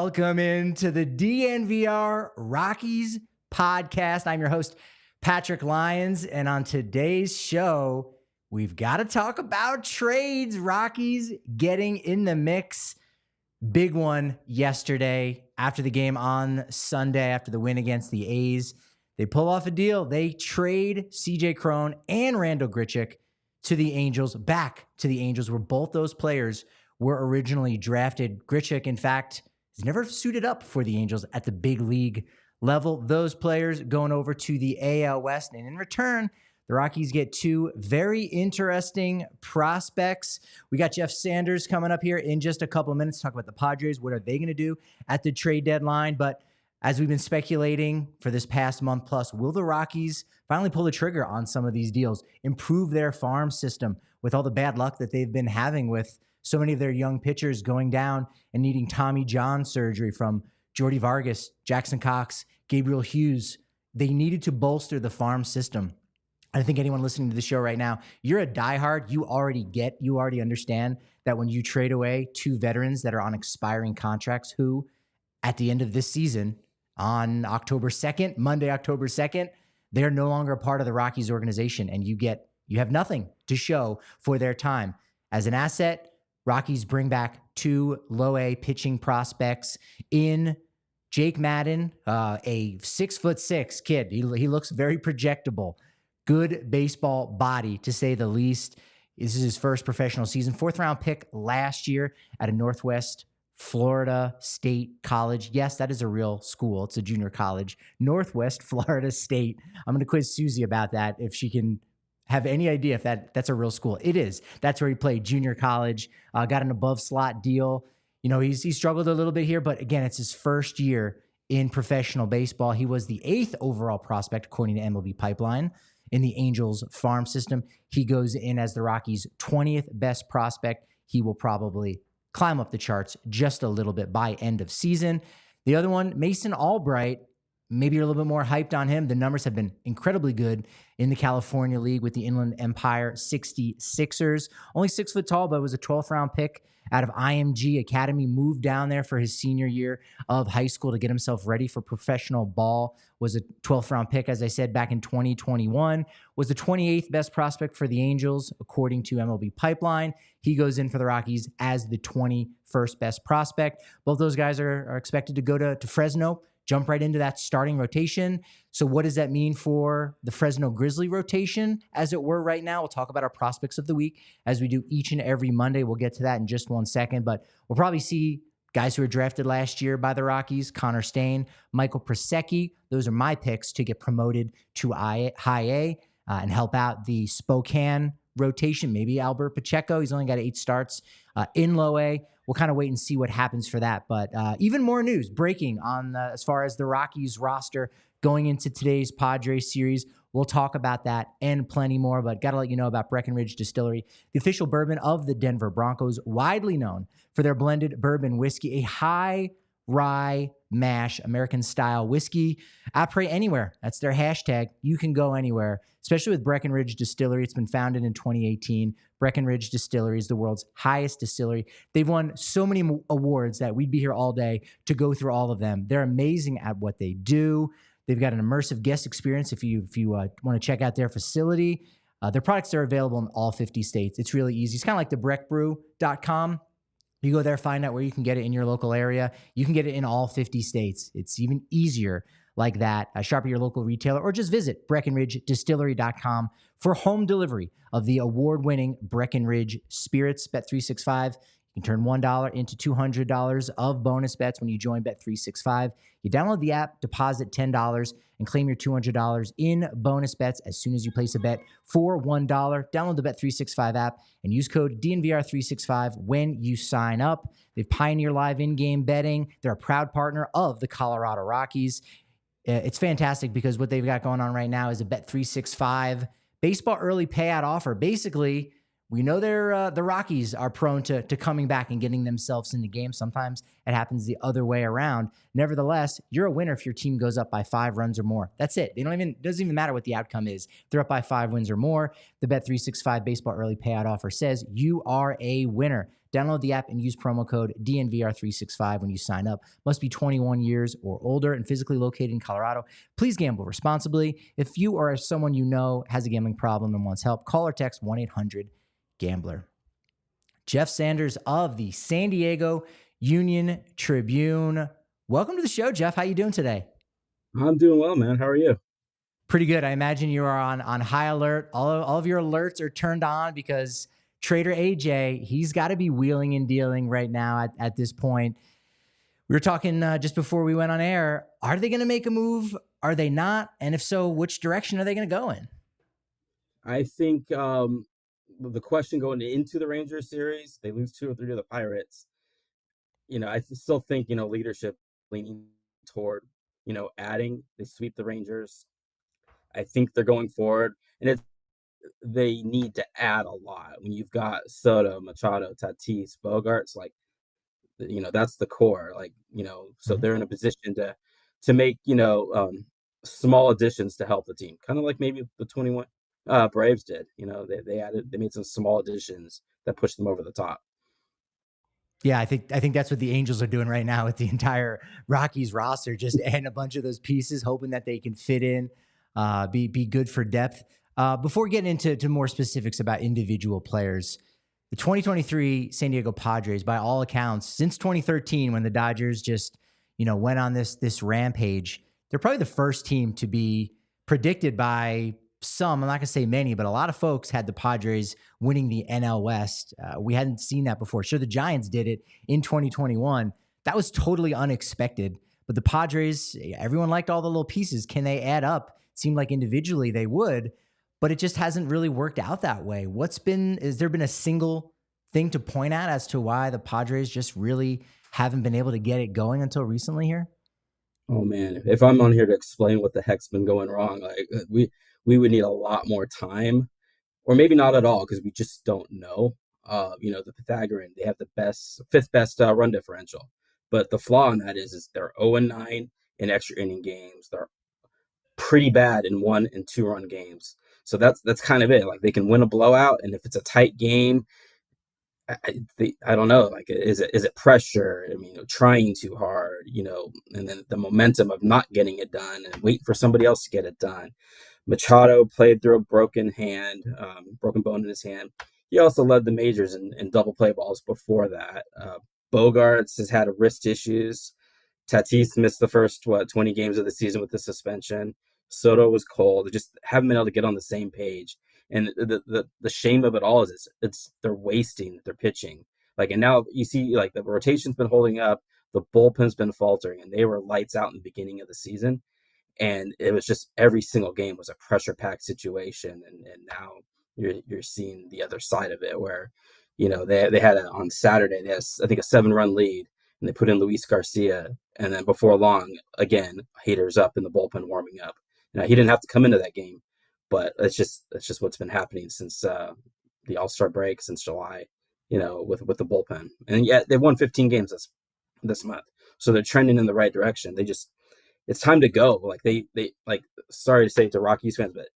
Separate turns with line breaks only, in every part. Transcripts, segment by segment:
Welcome into the DNVR Rockies Podcast. I'm your host, Patrick Lyons, and on today's show, we've got to talk about trades. Rockies getting in the mix. Big one yesterday after the game on Sunday, after the win against the A's. They pull off a deal. They trade CJ Cron and Randal Grichuk to the Angels, back to the Angels, where both those players were originally drafted. Grichuk, in fact, has never suited up for the Angels at the big league level. Those players going over to the AL West, and in return, the Rockies get two very interesting prospects. We got Jeff Sanders coming up here in just a couple of minutes to talk about the Padres. What are they going to do at the trade deadline? But as we've been speculating for this past month plus, will the Rockies finally pull the trigger on some of these deals, improve their farm system with all the bad luck that they've been having with so many of their young pitchers going down and needing Tommy John surgery from Jordy Vargas, Jackson Cox, Gabriel Hughes? They needed to bolster the farm system. I think anyone listening to the show right now, you're a diehard. You already understand that when you trade away two veterans that are on expiring contracts who, at the end of this season, on Monday, October 2nd, they're no longer a part of the Rockies organization, and you have nothing to show for their time. As an asset, Rockies bring back two low-A pitching prospects in Jake Madden, a 6'6" kid. He looks very projectable. Good baseball body, to say the least. This is his first professional season. 4th-round pick last year at a Northwest Florida State College. Yes, that is a real school. It's a junior college. Northwest Florida State. I'm going to quiz Susie about that if she can have any idea if that's a real school. It is. That's where he played junior college. Got an above slot deal. You know, he struggled a little bit here, but again, it's his first year in professional baseball. He was the 8th overall prospect, according to MLB Pipeline, in the Angels farm system. He goes in as the Rockies' 20th best prospect. He will probably climb up the charts just a little bit by end of season. The other one, Mason Albright, maybe you're a little bit more hyped on him. The numbers have been incredibly good in the California League with the Inland Empire 66ers. Only 6 foot tall, but was a 12th round pick out of IMG Academy. Moved down there for his senior year of high school to get himself ready for professional ball. Was a 12th round pick, as I said, back in 2021. Was the 28th best prospect for the Angels, according to MLB Pipeline. He goes in for the Rockies as the 21st best prospect. Both those guys are expected to go to Fresno, jump right into that starting rotation. So what does that mean for the Fresno Grizzly rotation, as it were, right now? We'll talk about our prospects of the week as we do each and every Monday. We'll get to that in just one second, but we'll probably see guys who were drafted last year by the Rockies: Connor Stain, Michael Prosecki. Those are my picks to get promoted to High A and help out the Spokane rotation. Maybe Albert Pacheco. He's only got 8 starts in Low A. We'll kind of wait and see what happens for that. But even more news breaking on as far as the Rockies roster going into today's Padres series. We'll talk about that and plenty more, but got to let you know about Breckenridge Distillery, the official bourbon of the Denver Broncos, widely known for their blended bourbon whiskey, a high rye mash American-style whiskey. Après anywhere. That's their hashtag. You can go anywhere, especially with Breckenridge Distillery. It's been founded in 2018. Breckenridge Distillery is the world's highest distillery. They've won so many awards that we'd be here all day to go through all of them. They're amazing at what they do. They've got an immersive guest experience if you want to check out their facility. Their products are available in all 50 states. It's really easy. It's kind of like the breckbrew.com. You go there, find out where you can get it in your local area. You can get it in all 50 states. It's even easier like that. Shop at your local retailer or just visit BreckenridgeDistillery.com for home delivery of the award-winning Breckenridge Spirits. Bet365. You can turn $1 into $200 of bonus bets when you join Bet365. You download the app, deposit $10, and claim your $200 in bonus bets as soon as you place a bet for $1. Download the Bet365 app and use code DNVR365 when you sign up. They've pioneered live in-game betting. They're a proud partner of the Colorado Rockies. It's fantastic because what they've got going on right now is a Bet365 baseball early payout offer. Basically, We know the Rockies are prone to coming back and getting themselves into games. Sometimes it happens the other way around. Nevertheless, you're a winner if your team goes up by 5 runs or more. That's it. Doesn't even matter what the outcome is. If they're up by 5 wins or more, the Bet365 baseball early payout offer says you are a winner. Download the app and use promo code DNVR365 when you sign up. Must be 21 years or older and physically located in Colorado. Please gamble responsibly. If you or someone you know has a gambling problem and wants help, call or text 1-800-GAMBLER. Jeff Sanders of the San Diego Union-Tribune. Welcome to the show, Jeff. How you doing today?
I'm doing well, man. How are you?
Pretty good. I imagine you are on high alert. All of your alerts are turned on because Trader AJ, he's got to be wheeling and dealing right now at this point. We were talking just before we went on air. Are they going to make a move? Are they not? And if so, which direction are they going to go in?
I think the question going into the Rangers series, they lose 2 or 3 to the Pirates. I still think, leadership leaning toward, adding. They sweep the Rangers. I think they're going forward. And they need to add a lot. When you've got Soto, Machado, Tatis, Bogarts, that's the core. So they're in a position to make, small additions to help the team. Kind of like maybe the 21 Braves did. They made some small additions that pushed them over the top.
Yeah, I think that's what the Angels are doing right now with the entire Rockies roster, just adding a bunch of those pieces, hoping that they can fit in, be good for depth. Before getting into more specifics about individual players, the 2023 San Diego Padres, by all accounts, since 2013, when the Dodgers just went on this rampage, they're probably the first team to be predicted by some, I'm not going to say many, but a lot of folks had the Padres winning the NL West. We hadn't seen that before. Sure, the Giants did it in 2021. That was totally unexpected. But the Padres, everyone liked all the little pieces. Can they add up? It seemed like individually they would, but it just hasn't really worked out that way. Has there been a single thing to point at as to why the Padres just really haven't been able to get it going until recently here?
Oh man, if I'm on here to explain what the heck's been going wrong, we would need a lot more time, or maybe not at all, because we just don't know. The Pythagorean, they have the fifth best run differential, but the flaw in that is they're 0-9 in extra inning games. They're pretty bad in 1 and 2 run games. So that's kind of it. Like, they can win a blowout, and if it's a tight game, I don't know. Like, is it pressure? Trying too hard. And then the momentum of not getting it done and wait for somebody else to get it done. Machado played through a broken bone in his hand. He also led the majors in double play balls before that. Bogarts has had wrist issues. Tatis missed the first 20 games of the season with the suspension. Soto was cold. They just haven't been able to get on the same page. And the shame of it all is they're wasting their pitching. And now you see, the rotation's been holding up, the bullpen's been faltering, and they were lights out in the beginning of the season. And it was just every single game was a pressure-packed situation. And now you're seeing the other side of it, where they had on Saturday, they had I think a 7-run lead, and they put in Luis Garcia, and then before long, again, Hader's up in the bullpen warming up. Now, he didn't have to come into that game, but it's just what's been happening since the All-Star break, since July, with the bullpen. And yet they've won 15 games this month, so they're trending in the right direction. It's time to go. They sorry to say it to Rockies fans, but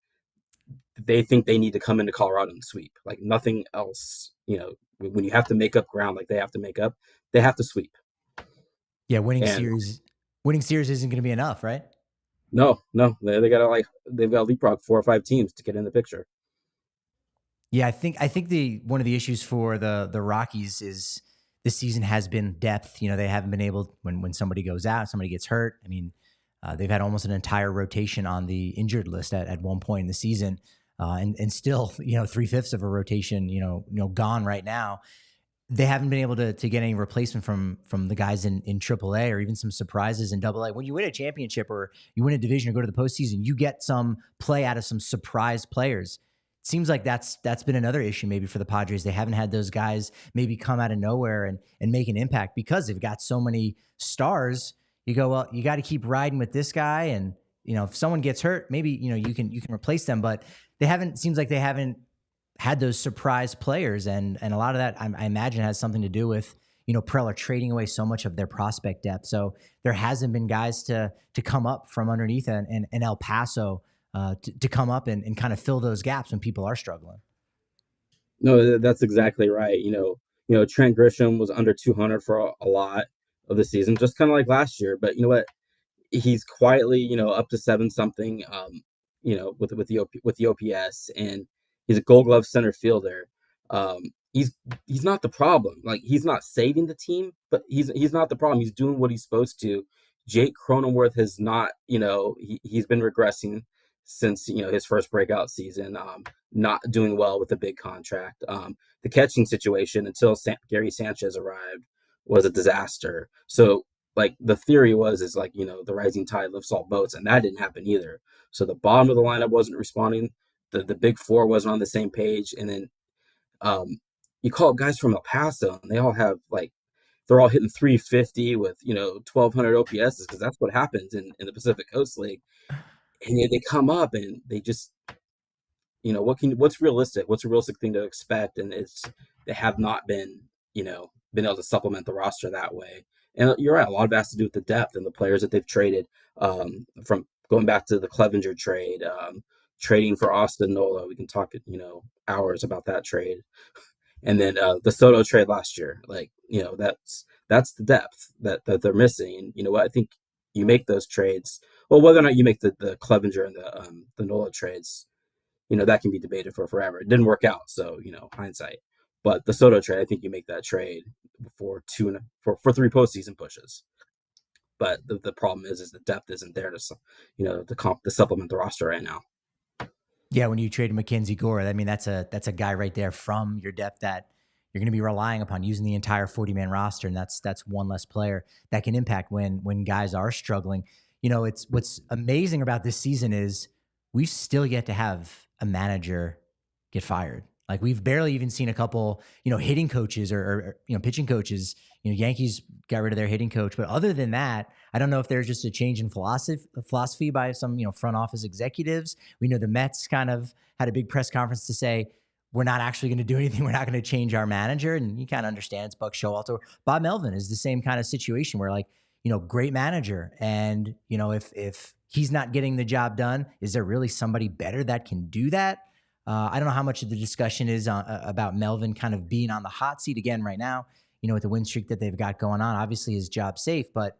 they think they need to come into Colorado and sweep. Nothing else. When you have to make up ground like they have to make up, they have to sweep.
Yeah, winning series isn't going to be enough, right?
No, they've got to leapfrog 4 or 5 teams to get in the picture.
Yeah, I think one of the issues for the Rockies is this season has been depth. They haven't been able, when somebody goes out, somebody gets hurt. They've had almost an entire rotation on the injured list at one point in the season, and still 3/5 of a rotation gone right now. They haven't been able to get any replacement from the guys in AAA, or even some surprises in AA. When you win a championship or you win a division or go to the postseason, you get some play out of some surprise players. It seems like that's been another issue maybe for the Padres. They haven't had those guys maybe come out of nowhere and make an impact because they've got so many stars. You go, well, you got to keep riding with this guy, and if someone gets hurt, maybe you can replace them. But seems like they haven't had those surprise players, and a lot of that I imagine has something to do with Preller trading away so much of their prospect depth. So there hasn't been guys to come up from underneath and El Paso to come up and kind of fill those gaps when people are struggling.
No, that's exactly right. Trent Grisham was under 200 for a lot of the season, just kind of like last year. But you know what? He's quietly, up to 7-something, with the OPS, and he's a Gold Glove center fielder. He's not the problem. Like, he's not saving the team, but he's not the problem. He's doing what he's supposed to. Jake Cronenworth has not, he's been regressing since his first breakout season. Not doing well with a big contract. The catching situation until Gary Sanchez arrived was a disaster. So, like, the theory is like, the rising tide lifts all boats, and that didn't happen either. So the bottom of the lineup wasn't responding. The big four wasn't on the same page. And then you call up guys from El Paso, and they all have, like, they're all hitting 350 with 1,200 OPSs, because that's what happens in the Pacific Coast League. And they come up and they just, what's realistic? What's a realistic thing to expect? And they have not been able to supplement the roster that way. And you're right, a lot of it has to do with the depth and the players that they've traded, from going back to the Clevenger trade, trading for Austin Nola. We can talk, hours about that trade. And then the Soto trade last year, that's the depth that they're missing. And you know what? I think you make those trades. Well, whether or not you make the Clevenger and the Nola trades, that can be debated for forever. It didn't work out, so hindsight. But the Soto trade, I think you make that trade for 3 postseason pushes. But the problem is the depth isn't there to supplement the roster right now.
Yeah, when you trade Mackenzie Gore, I mean, that's a guy right there from your depth that you're going to be relying upon using the entire 40-man roster, and that's one less player that can impact when guys are struggling. It's what's amazing about this season is we've still yet to have a manager get fired. Like, we've barely even seen a couple, hitting coaches or pitching coaches. Yankees got rid of their hitting coach, but other than that, I don't know if there's just a change in philosophy by some, front office executives. We know the Mets kind of had a big press conference to say, we're not actually going to do anything. We're not going to change our manager. And you kind of understand it's Buck Showalter. Bob Melvin is the same kind of situation where, like, great manager. And, if he's not getting the job done, is there really somebody better that can do that? I don't know how much of the discussion is about Melvin kind of being on the hot seat again right now, with the win streak that they've got going on. Obviously, his job's safe, but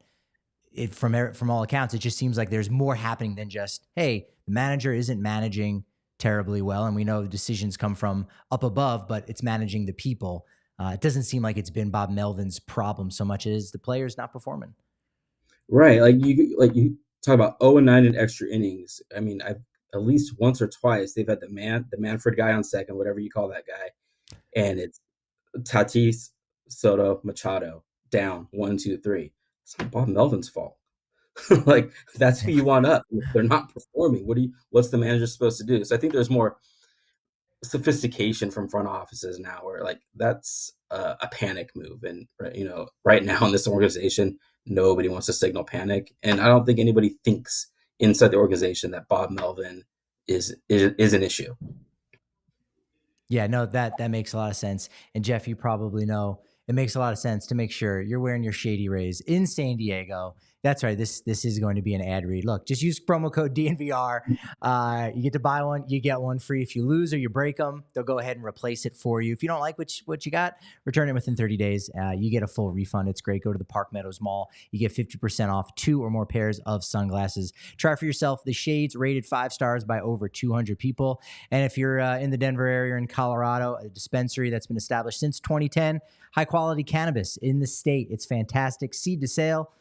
from all accounts, it just seems like there's more happening than just, hey, the manager isn't managing terribly well, and we know the decisions come from up above, but it's managing the people. It doesn't seem like it's been Bob Melvin's problem so much as the players not performing.
Right, like you talk about 0-9 in extra innings. I mean, I've at least once or twice they've had the Manfred guy on second, whatever you call that guy, and it's Tatis, Soto, Machado down 1, 2, 3. It's not Bob Melvin's fault. Like, that's who you want up. If they're not performing, what's the manager supposed to do? So I think there's more sophistication from front offices now, where, like, that's a panic move. And right now in this organization, nobody wants to signal panic, and I don't think anybody thinks inside the organization that Bob Melvin is an issue.
Yeah, no, that makes a lot of sense. And Jeff, you probably know it makes a lot of sense to make sure you're wearing your Shady Rays in San Diego. That's right. This is going to be an ad read. Look, just use promo code DNVR. You get to buy one, you get one free. If you lose or you break them, they'll go ahead and replace it for you. If you don't like what you got, return it within 30 days. You get a full refund. It's great. Go to the Park Meadows Mall. You get 50% off 2 or more pairs of sunglasses. Try for yourself the shades rated 5 stars by over 200 people. And if you're in the Denver area or in Colorado, a dispensary that's been established since 2010, high quality cannabis in the state. It's fantastic. Seed to sale.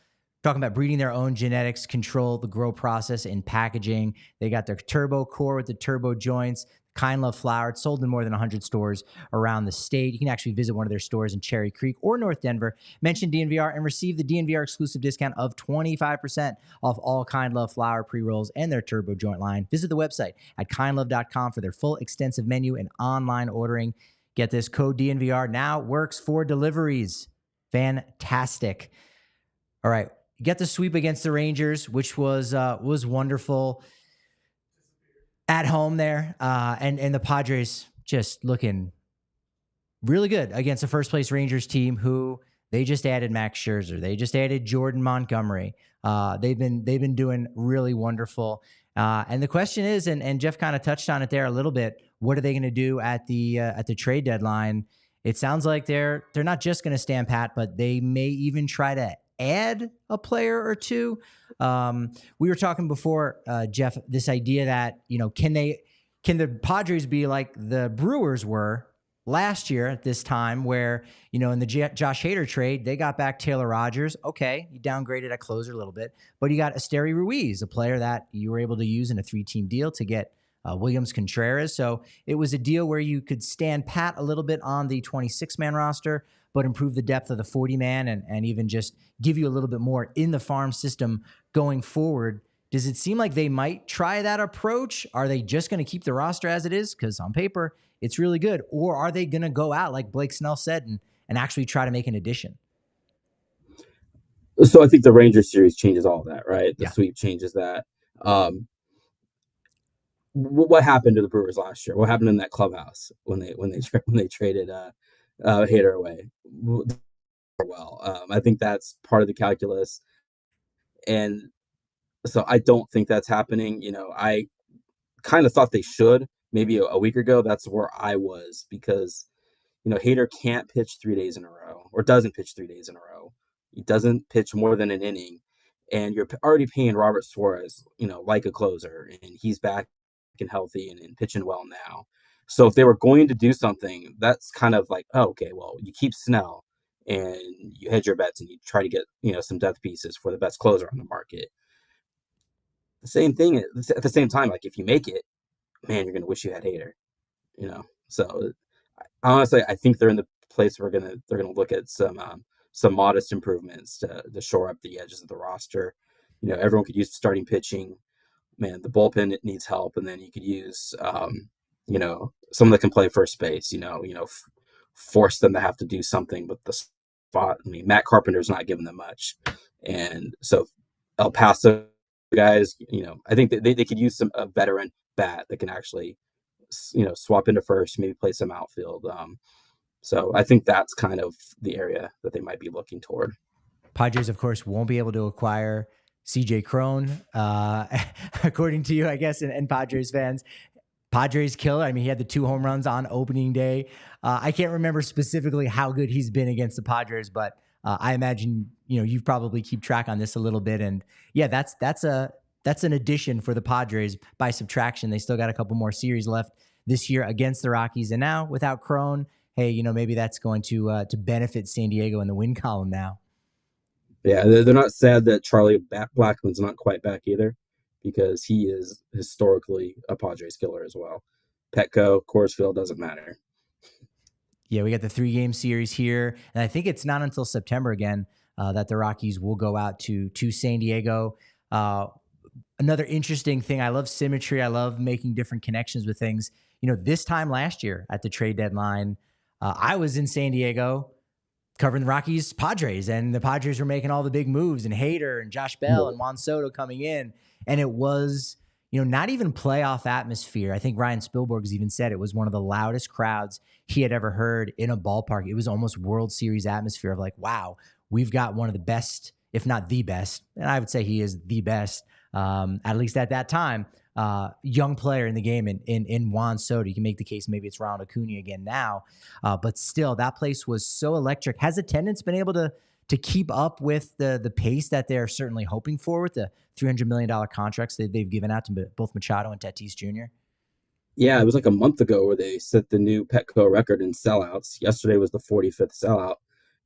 Talking about breeding their own genetics, control the grow process and packaging. They got their turbo core with the turbo joints, Kind Love flower. It's sold in more than 100 stores around the state. You can actually visit one of their stores in Cherry Creek or North Denver. Mention DNVR and receive the DNVR exclusive discount of 25% off all Kind Love flower pre-rolls and their turbo joint line. Visit the website at kindlove.com for their full extensive menu and online ordering. Get this, code DNVR now works for deliveries. Fantastic. All right. You got the sweep against the Rangers, which was wonderful at home there. And the Padres just looking really good against a first place Rangers team who they just added Max Scherzer. They just added Jordan Montgomery. They've been doing really wonderful. And the question is, and Jeff kind of touched on it there a little bit. What are they going to do at the trade deadline? It sounds like they're not just going to stand pat, but they may even try to add a player or two. We were talking before, Jeff, this idea that, can the Padres be like the Brewers were last year at this time where, in the Josh Hader trade, they got back Taylor Rogers. Okay, you downgraded at closer a little bit, but you got Esteury Ruiz, a player that you were able to use in a 3-team deal to get Williams Contreras. So it was a deal where you could stand pat a little bit on the 26-man roster, but improve the depth of the 40-man and even just give you a little bit more in the farm system going forward. Does it seem like they might try that approach? Are they just going to keep the roster as it is? Because on paper, it's really good. Or are they going to go out, like Blake Snell said, and actually try to make an addition?
So I think the Rangers series changes all that, right? The
Yeah.
sweep changes that. What happened to the Brewers last year? What happened in that clubhouse when they traded Hader away? Well, I think that's part of the calculus, and so I don't think that's happening. I kind of thought they should maybe a week ago. That's where I was because Hader can't pitch 3 days in a row or doesn't pitch 3 days in a row. He doesn't pitch more than an inning, and you're already paying Robert Suarez, like a closer, and he's back and healthy and pitching well now. So if they were going to do something, that's kind of like, oh, okay, well, you keep Snell and you hedge your bets and you try to get some depth pieces for the best closer on the market. The same thing at the same time, like if you make it, man, you're gonna wish you had Hader. So honestly, I think they're in the place where they're gonna look at some modest improvements to shore up the edges of the roster. Everyone could use starting pitching. Man, the bullpen needs help, and then you could use someone that can play first base. Force them to have to do something with the spot. I mean, Matt Carpenter's not giving them much, and so El Paso guys, I think that they could use a veteran bat that can actually swap into first, maybe play some outfield. So I think that's kind of the area that they might be looking toward.
Padres, of course, won't be able to acquire CJ Cron, according to you, I guess, and Padres fans. Padres killer. I mean, he had the 2 home runs on opening day. I can't remember specifically how good he's been against the Padres, but I imagine you probably keep track on this a little bit. And yeah, that's an addition for the Padres by subtraction. They still got a couple more series left this year against the Rockies, and now without Cron, hey, maybe that's going to benefit San Diego in the win column now.
Yeah, they're not sad that Charlie Blackmon's not quite back either, because he is historically a Padres killer as well. Petco, Coors Field, doesn't matter.
Yeah, we got the 3-game series here, and I think it's not until September again that the Rockies will go out to San Diego. Another interesting thing, I love symmetry. I love making different connections with things. This time last year at the trade deadline, I was in San Diego covering the Rockies Padres, and the Padres were making all the big moves, and Hader and Josh Bell and Juan Soto coming in, and it was not even playoff atmosphere. I think Ryan Spielborg's even said it was one of the loudest crowds he had ever heard in a ballpark. It was almost World Series atmosphere of like, wow, we've got one of the best, if not the best, and I would say he is the best, at least at that time, young player in the game in Juan Soto. You can make the case maybe it's Ronald Acuna again now, but still, that place was so electric. Has attendance been able to keep up with the pace that they're certainly hoping for with the $300 million contracts that they've given out to both Machado and Tatis Jr.?
Yeah, it was like a month ago where they set the new Petco record in sellouts. Yesterday was the 45th sellout.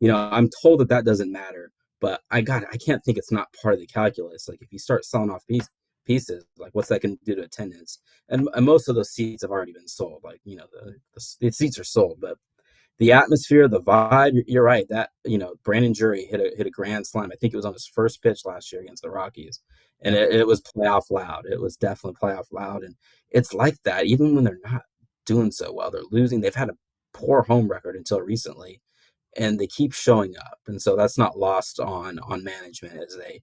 I'm told that doesn't matter, but I can't think it's not part of the calculus. Like if you start selling off pieces, like what's that going to do to attendance? And most of those seats have already been sold. Like, the seats are sold, but the atmosphere, the vibe, you're right. That, Brandon Drury hit a grand slam. I think it was on his first pitch last year against the Rockies. And it was playoff loud. It was definitely playoff loud. And it's like that, even when they're not doing so well, they're losing. They've had a poor home record until recently, and they keep showing up. And so that's not lost on management as they,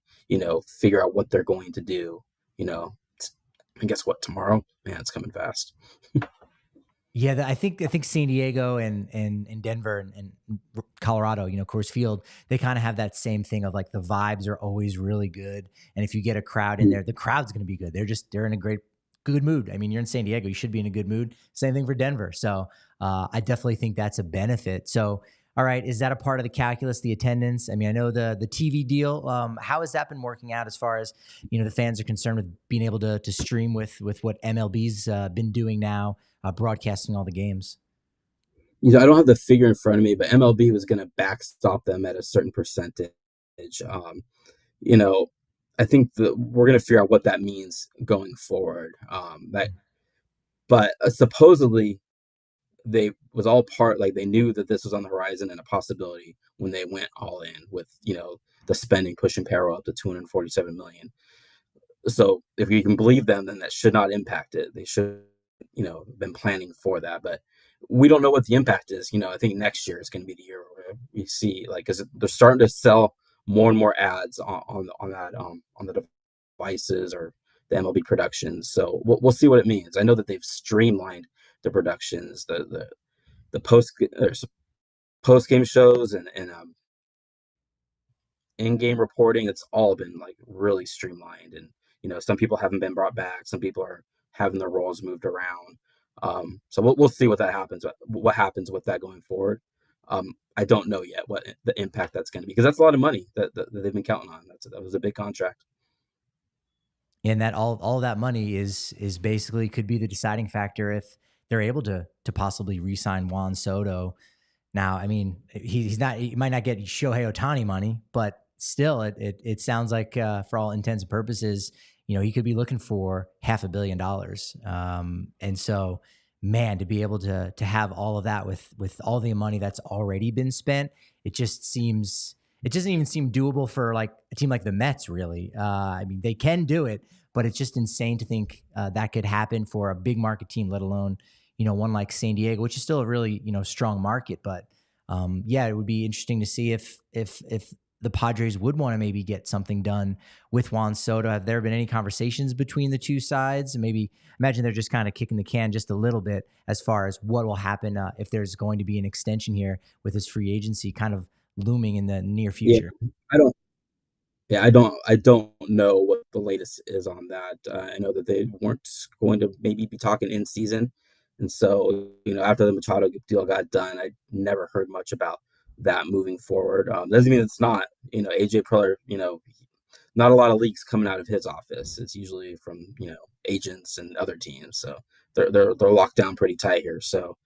figure out what they're going to do. And guess what? Tomorrow, man, it's coming fast.
Yeah, I think San Diego and Denver and Colorado, Coors Field, they kind of have that same thing of like the vibes are always really good, and if you get a crowd in there, the crowd's going to be good. They're in a good mood. I mean, you're in San Diego, you should be in a good mood. Same thing for Denver. So I definitely think that's a benefit. So all right, is that a part of the calculus, the attendance? I mean, I know the TV deal. How has that been working out as far as the fans are concerned with being able to stream with what MLB's been doing now? Broadcasting all the games.
I don't have the figure in front of me, but MLB was going to backstop them at a certain percentage. You know, I think that we're going to figure out what that means going forward. But supposedly they was all part, like they knew that this was on the horizon and a possibility when they went all in with the spending pushing payroll up to 247 million. So if you can believe them, then that should not impact it. They should been planning for that, but we don't know what the impact is. I think next year is going to be the year where we see, like, because they're starting to sell more and more ads on the devices or the MLB productions. So we'll see what it means. I know that they've streamlined the productions, the post game shows and in-game reporting. It's all been like really streamlined, and some people haven't been brought back, some people are having their roles moved around. So we'll see what happens with that going forward. I don't know yet what the impact that's going to be, because that's a lot of money that they've been counting on. That was a big contract,
and that all that money is basically could be the deciding factor if they're able to possibly re-sign Juan Soto. Now, I mean, he might not get Shohei Ohtani money, but still, it sounds like for all intents and purposes, he could be looking for $500 million. And so, man, to be able to have all of that with all the money that's already been spent, it doesn't even seem doable for like a team like the Mets, really. I mean, they can do it, but it's just insane to think that could happen for a big market team, let alone one like San Diego, which is still a really, strong market. But yeah, it would be interesting to see if the Padres would want to maybe get something done with Juan Soto. Have there been any conversations between the two sides? Maybe imagine they're just kind of kicking the can just a little bit as far as what will happen if there's going to be an extension here with his free agency kind of looming in the near future.
I don't Yeah, I don't know what the latest is on that. I know that they weren't going to maybe be talking in season, and so after the Machado deal got done, I never heard much about that moving forward. Doesn't mean it's not. AJ Preller. Not a lot of leaks coming out of his office. It's usually from agents and other teams. So they're locked down pretty tight here. So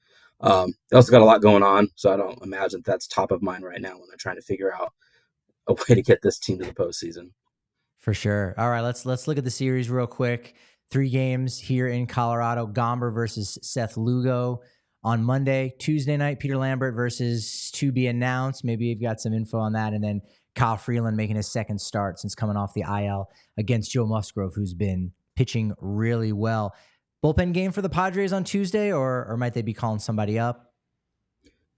they also got a lot going on. So I don't imagine that's top of mind right now when they're trying to figure out a way to get this team to the postseason.
For sure. All right, let's look at the series real quick. 3 games here in Colorado. Gomber versus Seth Lugo on Monday. Tuesday night, Peter Lambert versus to be announced. Maybe you've got some info on that. And then Kyle Freeland making his second start since coming off the IL against Joe Musgrove, who's been pitching really well. Bullpen game for the Padres on Tuesday, or might they be calling somebody up?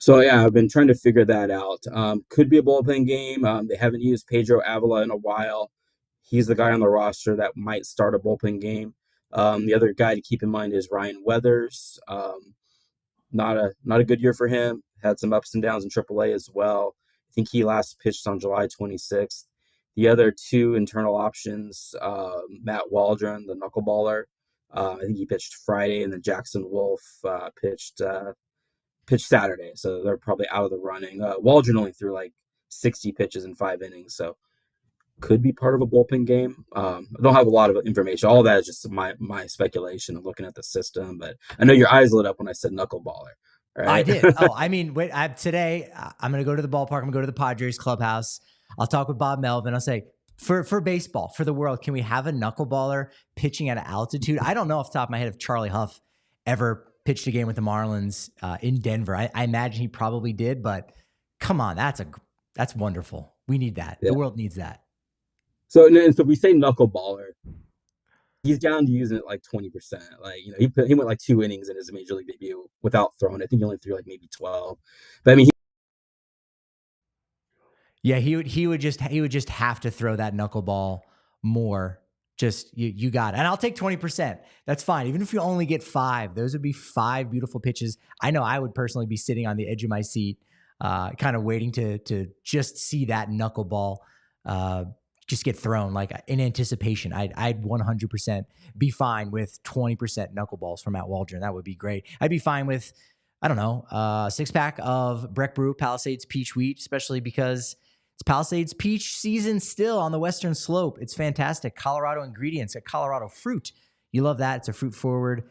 So yeah, I've been trying to figure that out. Could be a bullpen game. They haven't used Pedro Avila in a while. He's the guy on the roster that might start a bullpen game. The other guy to keep in mind is Ryan Weathers. Not a good year for him. Had some ups and downs in AAA as well. I think he last pitched on July 26th. The other 2 internal options, Matt Waldron, the knuckleballer. I think he pitched Friday, and then Jackson Wolf pitched Saturday, so they're probably out of the running. Waldron only threw like 60 pitches in 5 innings, so could be part of a bullpen game. I don't have a lot of information. All that is just my speculation of looking at the system, but I know your eyes lit up when I said knuckleballer. Right?
I did. Oh, I mean, wait, today I'm going to go to the ballpark. I'm going to go to the Padres clubhouse. I'll talk with Bob Melvin. I'll say, for baseball, for the world, can we have a knuckleballer pitching at altitude? I don't know off the top of my head if Charlie Huff ever pitched a game with the Marlins in Denver. I imagine he probably did, but come on, that's wonderful. We need that. Yeah. The world needs that.
So we say knuckleballer. He's down to using it like 20%. Like, he went like 2 innings in his major league debut without throwing. I think he only threw like maybe 12. But I mean,
he would just have to throw that knuckleball more just you got it. And I'll take 20%. That's fine. Even if you only get 5, those would be 5 beautiful pitches. I know I would personally be sitting on the edge of my seat, kind of waiting to just see that knuckleball just get thrown, like in anticipation. I'd 100% be fine with 20% knuckleballs from Matt Waldron. That would be great. I'd be fine with, I don't know, a 6-pack of Breck Brew Palisades Peach Wheat, especially because it's Palisades Peach season still on the Western Slope. It's fantastic. Colorado ingredients, a Colorado fruit. You love that. It's a fruit forward,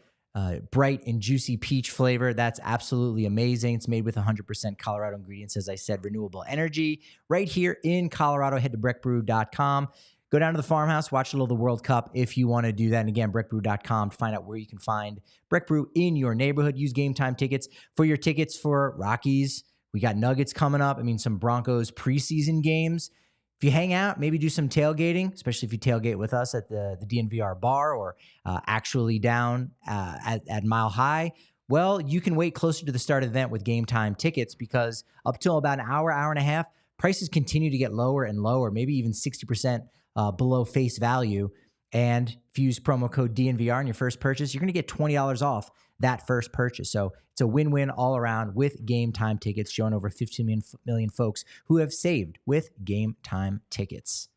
bright and juicy peach flavor. That's absolutely amazing. It's made with 100% Colorado ingredients. As I said, renewable energy right here in Colorado. Head to breckbrew.com. Go down to the farmhouse, watch a little of the World Cup if you want to do that. And again, breckbrew.com to find out where you can find Breck Brew in your neighborhood. Use Game Time tickets for your tickets for Rockies. We got Nuggets coming up. I mean, some Broncos preseason games. If you hang out, maybe do some tailgating, especially if you tailgate with us at the DNVR bar or actually down at Mile High. Well, you can wait closer to the start of the event with Game Time tickets because up till about an hour and a half, prices continue to get lower and lower, maybe even 60% below face value. And if you use promo code DNVR in your first purchase, you're going to get $20 off that first purchase. So it's a win-win all around with Game Time tickets, showing over 15 million folks who have saved with Game Time tickets.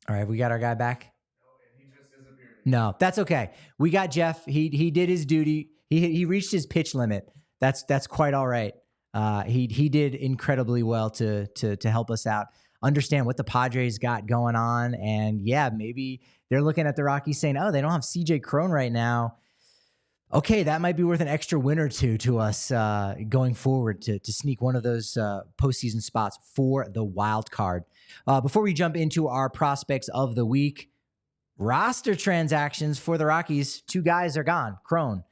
All right, we got our guy back?
He just disappeared.
No, that's okay. We got Jeff. He did his duty. He reached his pitch limit. That's quite all right. He did incredibly well to help us out, understand what the Padres got going on. And yeah, maybe they're looking at the Rockies saying, oh, they don't have CJ Cron right now. Okay, that might be worth an extra win or two to us going forward to sneak one of those postseason spots for the wild card. Before we jump into our prospects of the week, roster transactions for the Rockies. 2 guys are gone, Cron,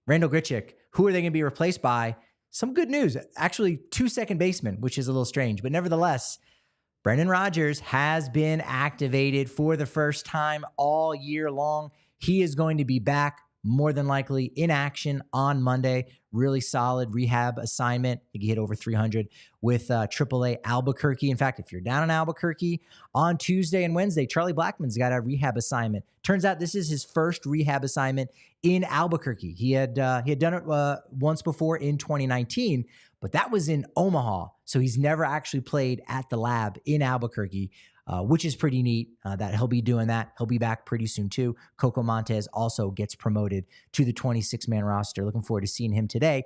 Randal Grichuk. Who are they going to be replaced by? Some good news. Actually, 2 second basemen, which is a little strange, but nevertheless, Brendan Rodgers has been activated for the first time all year long. He is going to be back, more than likely in action on Monday. Really solid rehab assignment. I think he hit over 300 with AAA Albuquerque. In fact, if you're down in Albuquerque on Tuesday and Wednesday, Charlie Blackmon's got a rehab assignment. Turns out this is his first rehab assignment in Albuquerque. He had done it once before in 2019, but that was in Omaha. So he's never actually played at the lab in Albuquerque, which is pretty neat that he'll be doing that. He'll be back pretty soon too. Coco Montes also gets promoted to the 26-man roster. Looking forward to seeing him today,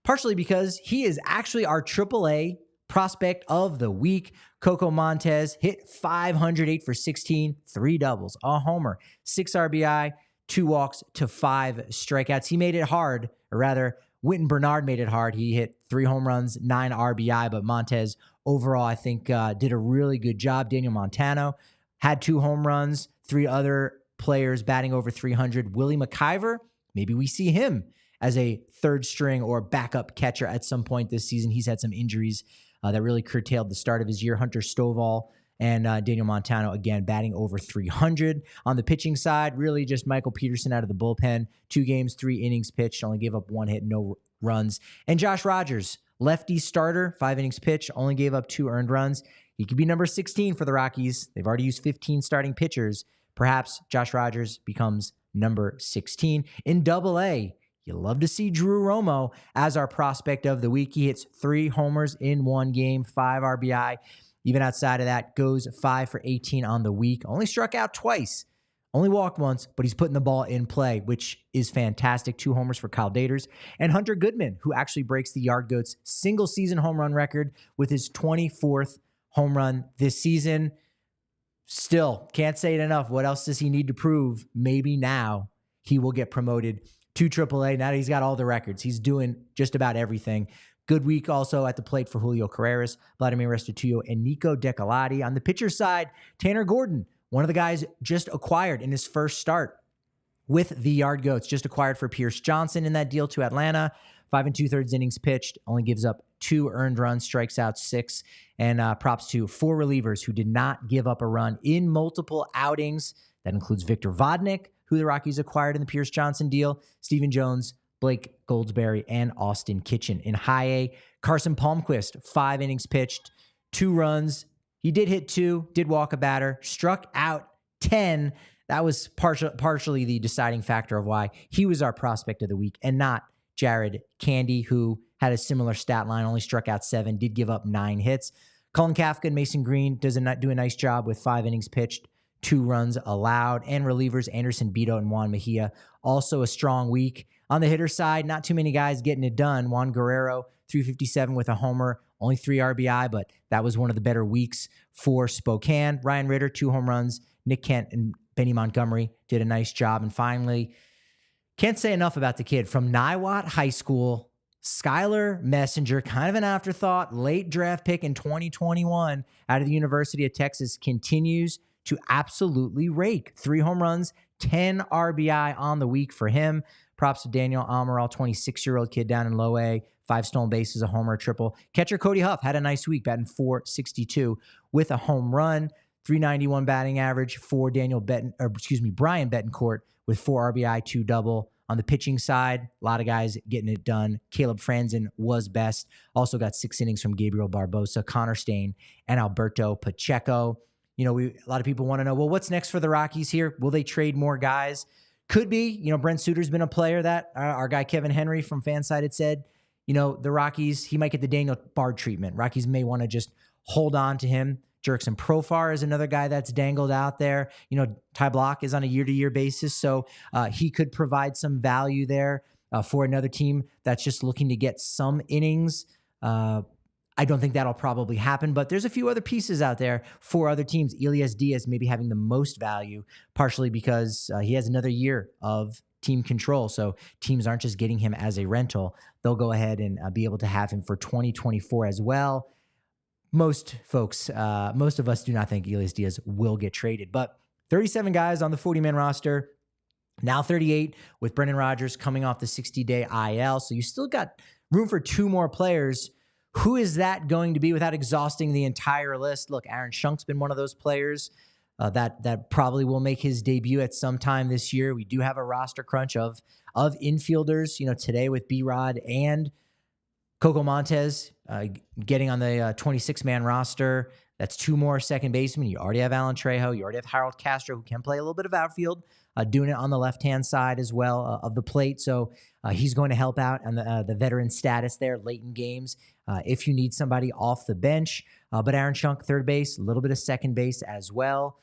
partially because he is actually our AAA prospect of the week. Coco Montes hit 508 for 16, 3 doubles, a homer, 6 RBI, 2 walks to 5 strikeouts. He made it hard, or rather, Wynton Bernard made it hard. He hit 3 home runs, 9 RBI, but Montes overall, I think, did a really good job. Daniel Montano had 2 home runs, 3 other players batting over 300. Willie McIver, maybe we see him as a third string or backup catcher at some point this season. He's had some injuries that really curtailed the start of his year. Hunter Stovall and Daniel Montano, again, batting over 300. On the pitching side, really just Michael Peterson out of the bullpen. 2 games, 3 innings pitched, only gave up 1 hit, no runs. And Josh Rogers, lefty starter, 5 innings pitched, only gave up 2 earned runs. He could be number 16 for the Rockies. They've already used 15 starting pitchers. Perhaps Josh Rogers becomes number 16. In Double-A, you love to see Drew Romo as our prospect of the week. He hits 3 homers in 1 game, 5 RBI. Even outside of that, goes 5 for 18 on the week. Only struck out twice. Only walked once, but he's putting the ball in play, which is fantastic. 2 homers for Kyle Daters. And Hunter Goodman, who actually breaks the Yard Goats single-season home run record with his 24th home run this season. Still, can't say it enough. What else does he need to prove? Maybe now he will get promoted to AAA. Now that he's got all the records, he's doing just about everything. Good week also at the plate for Julio Carreras, Vladimir Restituto, and Nico Decolati. On the pitcher side, Tanner Gordon, one of the guys just acquired in his first start with the Yard Goats, just acquired for Pierce Johnson in that deal to Atlanta. 5 2/3 innings pitched, only gives up 2 earned runs, strikes out 6, and props to 4 relievers who did not give up a run in multiple outings. That includes Victor Vodnik, who the Rockies acquired in the Pierce Johnson deal, Stephen Jones, Blake Goldsberry, and Austin Kitchen. In High A, Carson Palmquist, 5 innings pitched, 2 runs, He did hit 2, did walk a batter, struck out 10. That was partially the deciding factor of why he was our prospect of the week and not Jared Candy, who had a similar stat line, only struck out 7, did give up 9 hits. Cullen Kafka and Mason Green do a nice job with 5 innings pitched, 2 runs allowed, and relievers Anderson Beto and Juan Mejia. Also a strong week. On the hitter side, not too many guys getting it done. Juan Guerrero, 357 with a homer, only 3 RBI, but that was one of the better weeks for Spokane. Ryan Ritter, 2 home runs. Nick Kent and Benny Montgomery did a nice job. And finally, can't say enough about the kid from Niwot High School, Skyler Messinger, kind of an afterthought, late draft pick in 2021 out of the University of Texas, continues to absolutely rake. 3 home runs, 10 RBI on the week for him. Props to Daniel Amaral, 26-year-old kid down in low A, 5 stolen bases, a homer, a triple. Catcher Cody Huff had a nice week, batting .462 with a home run, 391 batting average for Brian Betancourt with 4 RBI, 2 double. On the pitching side, a lot of guys getting it done. Caleb Franzen was best. Also got 6 innings from Gabriel Barbosa, Connor Stain, and Alberto Pacheco. A lot of people want to know, well, what's next for the Rockies here? Will they trade more guys? Could be. Brent Suter's been a player that our guy Kevin Henry from Fanside had said, the Rockies, he might get the Daniel Bard treatment. Rockies may want to just hold on to him. Jurickson Profar is another guy that's dangled out there. Ty Block is on a year-to-year basis, so he could provide some value there for another team that's just looking to get some innings. I don't think that'll probably happen, but there's a few other pieces out there for other teams. Elias Diaz maybe having the most value, partially because he has another year of team control, so teams aren't just getting him as a rental. They'll go ahead and be able to have him for 2024 as well. Most of us do not think Elias Diaz will get traded, but 37 guys on the 40-man roster, now 38 with Brendan Rodgers coming off the 60-day IL. So you still got room for 2 more players. Who is that going to be without exhausting the entire list? Look, Aaron Shunk's been one of those players that probably will make his debut at some time this year. We do have a roster crunch of infielders, today with B-Rod and Coco Montes getting on the 26-man roster. That's 2 more second basemen. You already have Alan Trejo. You already have Harold Castro, who can play a little bit of outfield, doing it on the left-hand side as well of the plate. So he's going to help out on the veteran status there late in games if you need somebody off the bench. But Aaron Shunk, third base, a little bit of second base as well.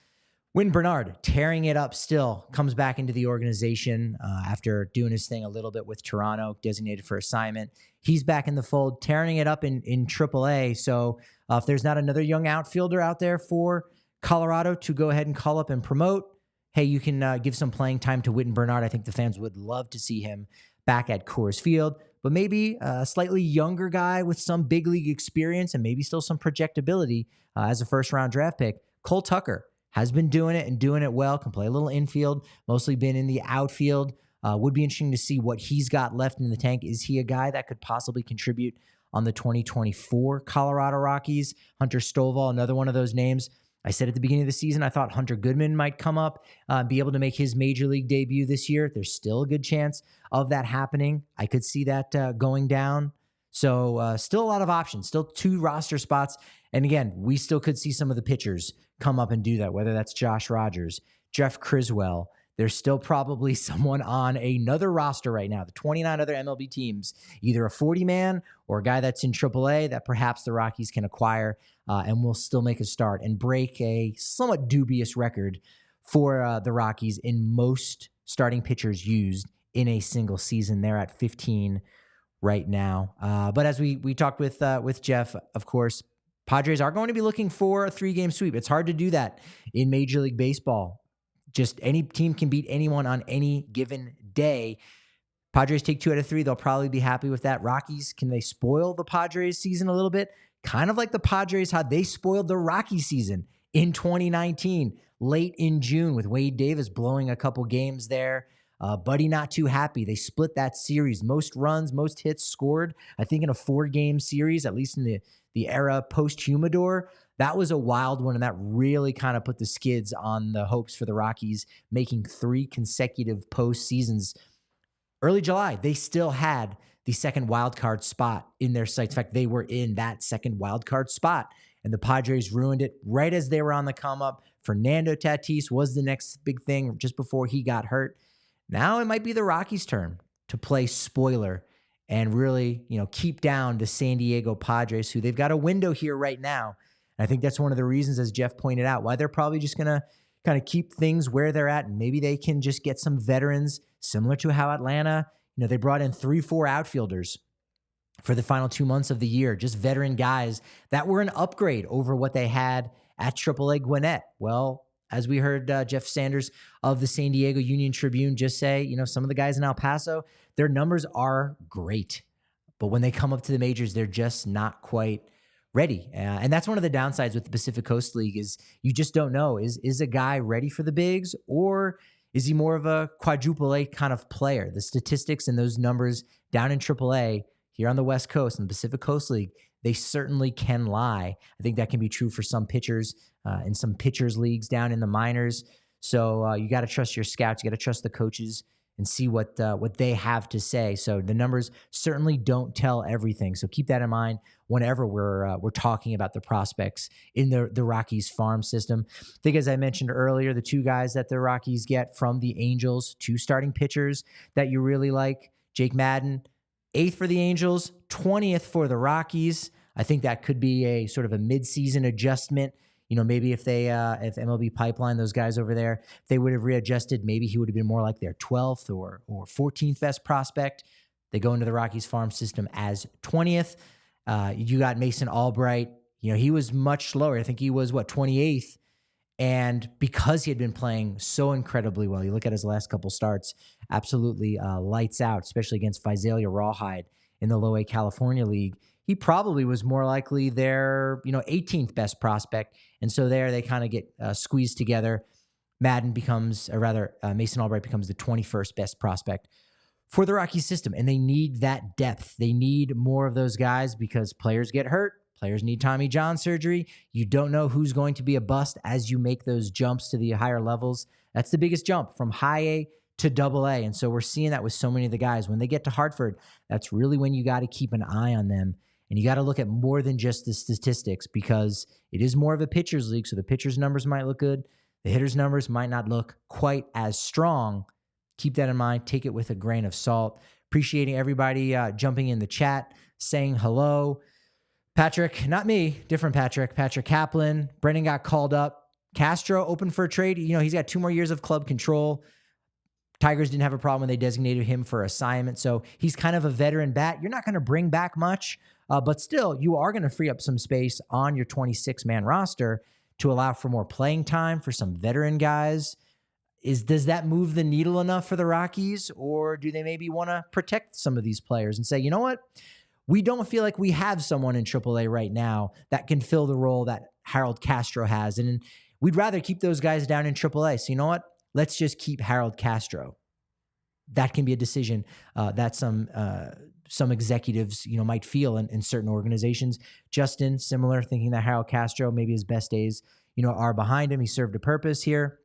Wynn Bernard, tearing it up still, comes back into the organization after doing his thing a little bit with Toronto, designated for assignment. He's back in the fold, tearing it up in AAA. So if there's not another young outfielder out there for Colorado to go ahead and call up and promote, hey, you can give some playing time to Wynn Bernard. I think the fans would love to see him back at Coors Field. But maybe a slightly younger guy with some big league experience and maybe still some projectability as a first-round draft pick, Cole Tucker. Has been doing it and doing it well, can play a little infield, mostly been in the outfield. Would be interesting to see what he's got left in the tank. Is he a guy that could possibly contribute on the 2024 Colorado Rockies? Hunter Stovall, another one of those names. I said at the beginning of the season, I thought Hunter Goodman might come up, be able to make his major league debut this year. There's still a good chance of that happening. I could see that going down. So still a lot of options, still 2 roster spots. And again, we still could see some of the pitchers come up and do that, whether that's Josh Rogers, Jeff Criswell. There's still probably someone on another roster right now, the 29 other MLB teams, either a 40-man or a guy that's in AAA that perhaps the Rockies can acquire and will still make a start and break a somewhat dubious record for the Rockies in most starting pitchers used in a single season. They're at 15 right now. But as we talked with Jeff, of course, Padres are going to be looking for a 3-game sweep. It's hard to do that in Major League Baseball. Just any team can beat anyone on any given day. Padres take 2 out of 3. They'll probably be happy with that. Rockies, can they spoil the Padres season a little bit? Kind of like the Padres, how they spoiled the Rockies season in 2019, late in June with Wade Davis blowing a couple games there. Buddy not too happy. They split that series. Most runs, most hits scored, I think, in a 4-game series, at least in the era post-Humidor. That was a wild one, and that really kind of put the skids on the hopes for the Rockies making 3 consecutive postseasons. Early July, they still had the second wild card spot in their sights. In fact, they were in that second wild card spot and the Padres ruined it right as they were on the come up. Fernando Tatis was the next big thing just before he got hurt. Now it might be the Rockies' turn to play spoiler and really, keep down the San Diego Padres, who they've got a window here right now. And I think that's one of the reasons, as Jeff pointed out, why they're probably just going to kind of keep things where they're at. And maybe they can just get some veterans, similar to how Atlanta, they brought in 3-4 outfielders for the final 2 months of the year, just veteran guys that were an upgrade over what they had at AAA Gwinnett. Well, as we heard Jeff Sanders of the San Diego Union-Tribune just say, some of the guys in El Paso, their numbers are great. But when they come up to the majors, they're just not quite ready. And that's one of the downsides with the Pacific Coast League is you just don't know. Is a guy ready for the bigs, or is he more of a quadruple A kind of player? The statistics and those numbers down in AAA here on the West Coast and the Pacific Coast League, they certainly can lie. I think that can be true for some pitchers in some pitchers leagues down in the minors. So you got to trust your scouts. You got to trust the coaches and see what they have to say. So the numbers certainly don't tell everything. So keep that in mind whenever we're talking about the prospects in the Rockies farm system. I think, as I mentioned earlier, the two guys that the Rockies get from the Angels, two starting pitchers that you really like, Jake Madden, 8th for the Angels, 20th for the Rockies. I think that could be a sort of a midseason adjustment. Maybe if MLB Pipeline, those guys over there, if they would have readjusted, maybe he would have been more like their 12th or 14th best prospect. They go into the Rockies farm system as 20th. You got Mason Albright. He was much lower. I think he was 28th. And because he had been playing so incredibly well, you look at his last couple starts, absolutely lights out, especially against Visalia Rawhide in the Low A California League. He probably was more likely their 18th best prospect. And so there they kind of get squeezed together. Mason Albright becomes the 21st best prospect for the Rockies system. And they need that depth. They need more of those guys because players get hurt. Players need Tommy John surgery. You don't know who's going to be a bust as you make those jumps to the higher levels. That's the biggest jump from high A to double A. And so we're seeing that with so many of the guys. When they get to Hartford, that's really when you got to keep an eye on them. And you got to look at more than just the statistics because it is more of a pitcher's league. So the pitcher's numbers might look good. The hitter's numbers might not look quite as strong. Keep that in mind. Take it with a grain of salt. Appreciating everybody jumping in the chat, saying hello. Patrick, not me, different Patrick. Patrick Kaplan. Brendan got called up. Castro open for a trade. He's got 2 more years of club control. Tigers didn't have a problem when they designated him for assignment. So he's kind of a veteran bat. You're not going to bring back much. But still, you are going to free up some space on your 26-man roster to allow for more playing time for some veteran guys. Does that move the needle enough for the Rockies, or do they maybe want to protect some of these players and say, you know what? We don't feel like we have someone in AAA right now that can fill the role that Harold Castro has, and we'd rather keep those guys down in AAA. So you know what? Let's just keep Harold Castro. That can be a decision that some executives, might feel in certain organizations. Justin, similar, thinking that Harold Castro, maybe his best days, are behind him. He served a purpose here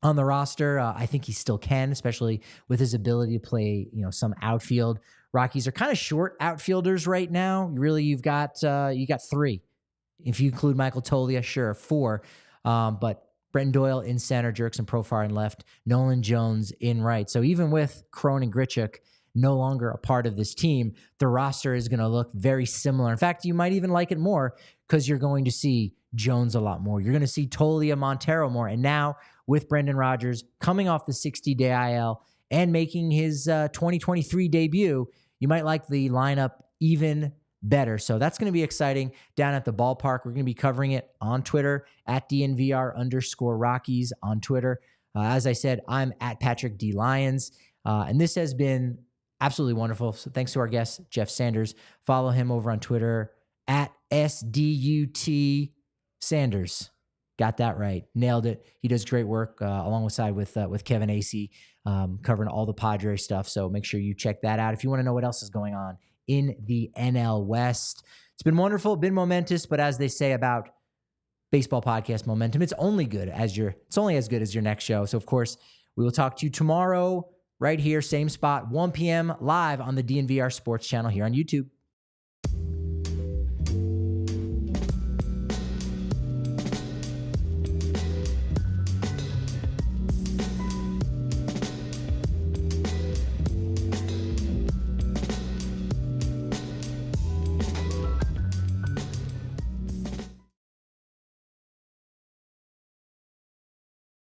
on the roster. I think he still can, especially with his ability to play, some outfield. Rockies are kind of short outfielders right now. You've got 3. If you include Michael Tolia, sure, 4. But Brenton Doyle in center, Jerkson Profar in left, Nolan Jones in right. So even with Cron and Grichuk no longer a part of this team, the roster is going to look very similar. In fact, you might even like it more because you're going to see Jones a lot more. You're going to see Tolia Montero more. And now with Brendan Rodgers coming off the 60-day IL and making his 2023 debut, you might like the lineup even better. So that's going to be exciting down at the ballpark. We're going to be covering it on Twitter at DNVR_Rockies on Twitter. As I said, I'm at Patrick D. Lyons. And this has been absolutely wonderful. So thanks to our guest, Jeff Sanders. Follow him over on Twitter at SDUT Sanders. Got that right. Nailed it. He does great work alongside with Kevin Acey, covering all the Padres stuff. So make sure you check that out if you want to know what else is going on in the NL West. It's been wonderful, been momentous, but as they say about baseball podcast momentum, it's only as good as your next show. So of course, we will talk to you tomorrow right here, same spot, 1 p.m. live on the DNVR Sports channel here on YouTube.